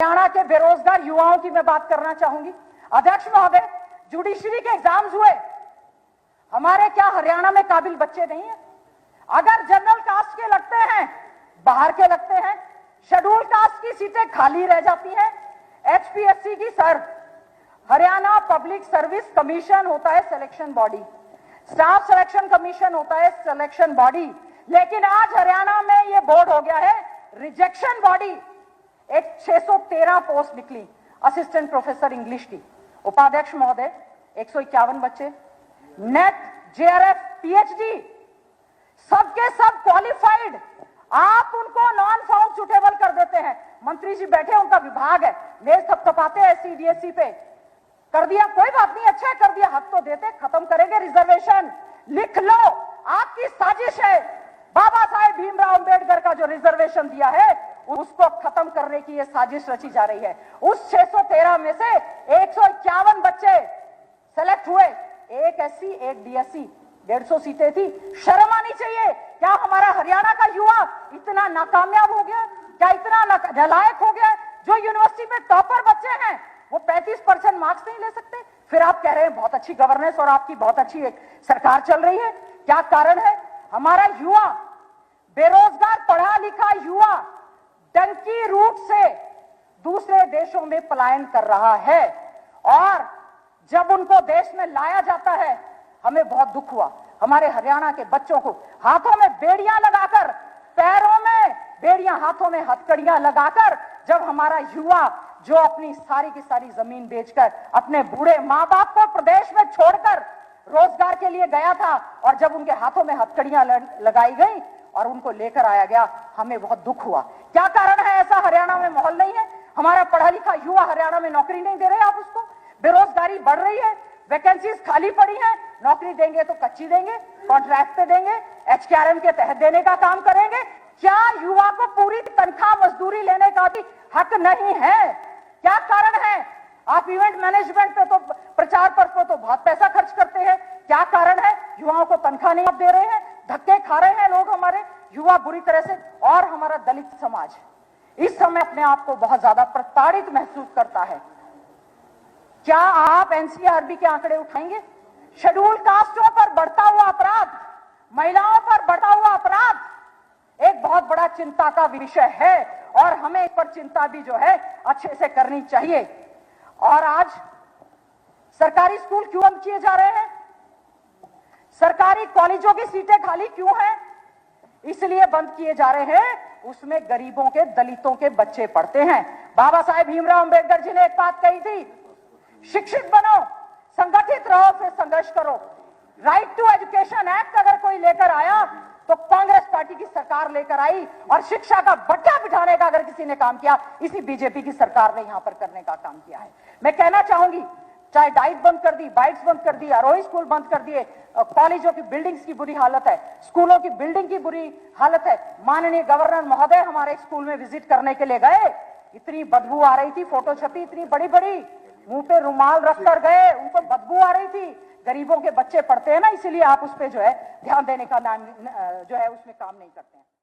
हरियाणा के बेरोजगार युवाओं की मैं बात करना चाहूंगी। अध्यक्ष महोदय, जुडिशरी के एग्जाम्स हुए, हमारे क्या हरियाणा में काबिल बच्चे नहीं है? अगर जनरल कास्ट के लगते हैं, बाहर के लगते हैं, शेड्यूल कास्ट की सीटें खाली रह जाती हैं। एचपीएससी की sir, Haryana public service commission होता है selection body, staff selection commission होता है सिलेक्शन बॉडी, लेकिन आज हरियाणा में यह बोर्ड हो गया है रिजेक्शन बॉडी। एक 613 पोस्ट निकली असिस्टेंट प्रोफेसर इंग्लिश की। उपाध्यक्ष महोदय, 151 बच्चे, नेट, जेआरएफ, पीएचडी, सबके सब क्वालिफाइड, आप उनको नॉन फाउंड सुटेबल कर देते हैं। मंत्री जी बैठे, उनका विभाग है, मेज थपथपाते हैं सीडीएसई पे। कर दिया, कोई बात नहीं, अच्छा कर दिया, हक तो देते, खत्म करेंगे रिजर्वेशन। लिख लो, आपकी साजिश है। बाबा साहेब भीमराव अंबेडकर का जो रिजर्वेशन दिया है उसको खत्म करने की यह साजिश रची जा रही है। उस 613 में से 151 बच्चे सेलेक्ट हुए, एक एससी, एक डीएससी, 150 सीटें थी। शर्म आनी चाहिए। क्या हमारा हरियाणा का युवा इतना नाकामयाब हो गया? क्या इतना नालायक हो गया? जो यूनिवर्सिटी में टॉपर बच्चे हैं वो 35% मार्क्स नहीं ले सकते, फिर आप कह रहे हैं बहुत अच्छी गवर्नेंस और आपकी बहुत अच्छी एक सरकार चल रही है। क्या कारण है? हमारा युवा, बेरोजगार पढ़ा लिखा युवा डंकी रूट से दूसरे देशों में पलायन कर रहा है, और जब उनको देश में लाया जाता है हमें बहुत दुख हुआ। हमारे हरियाणा के बच्चों को हाथों में बेड़ियां लगाकर, पैरों में बेड़ियां, हाथों में हथकड़ियां लगाकर, जब हमारा युवा जो अपनी सारी की सारी जमीन बेचकर अपने बूढ़े मां बाप को प्रदेश में छोड़कर रोजगार के लिए गया था, और जब उनके हाथों में हथकड़ियां लगाई गई और उनको लेकर आया गया, हमें बहुत दुख हुआ। क्या कारण है? ऐसा हरियाणा में माहौल नहीं है। हमारा पढ़ा लिखा युवा हरियाणा में नौकरी नहीं दे रहे आप उसको। बेरोजगारी बढ़ रही है, वैकेंसीज खाली पड़ी है, नौकरी देंगे तो कच्ची देंगे, कॉन्ट्रैक्ट पे देंगे, एचकेआरएम के तहत देने का काम करेंगे। क्या युवा को पूरी तनख्वाह मजदूरी लेने का भी हक नहीं है? क्या कारण है? आप इवेंट मैनेजमेंट पे तो, प्रचार पर तो बहुत पैसा खर्च करते हैं। क्या कारण है? युवाओं को तनख्वाह नहीं आप दे रहे हैं, धक्के खा रहे हैं लोग, हमारे युवा बुरी तरह से। और हमारा दलित समाज इस समय अपने आप को बहुत ज्यादा प्रताड़ित महसूस करता है। क्या आप एनसीआरबी के आंकड़े उठाएंगे? शेड्यूल कास्टों पर बढ़ता हुआ अपराध, महिलाओं पर बढ़ता हुआ अपराध एक बहुत बड़ा चिंता का विषय है, और हमें इस पर चिंता भी जो है अच्छे से करनी चाहिए। और आज सरकारी स्कूल क्यों बंद किए जा रहे हैं? सरकारी कॉलेजों की सीटें खाली क्यों हैं? इसलिए बंद किए जा रहे हैं, उसमें गरीबों के, दलितों के बच्चे पढ़ते हैं। बाबा साहेब भीमराव अंबेडकर जी ने एक बात कही थी, शिक्षित बनो, संगठित रहो, फिर संघर्ष करो। राइट टू एजुकेशन एक्ट अगर कोई लेकर आया तो कांग्रेस पार्टी की सरकार लेकर आई, और शिक्षा का बट्टा बिठाने का अगर किसी ने काम किया, इसी बीजेपी की सरकार ने यहां पर करने का काम किया है। मैं कहना चाहूंगी, चाहे डाइट बंद कर दी, बाइट्स बंद कर दी, आरोही स्कूल बंद कर दिए, कॉलेजों की बिल्डिंग्स की बुरी हालत है, स्कूलों की बिल्डिंग की बुरी हालत है। माननीय गवर्नर महोदय हमारे स्कूल में विजिट करने के लिए गए, इतनी बदबू आ रही थी, फोटो छपी इतनी बड़ी बड़ी, मुंह पे रुमाल रखकर गए, उनको बदबू आ रही थी। गरीबों के बच्चे पढ़ते हैं ना, इसलिए आप उस पे जो है ध्यान देने का नाम जो है उसमें काम नहीं करते हैं।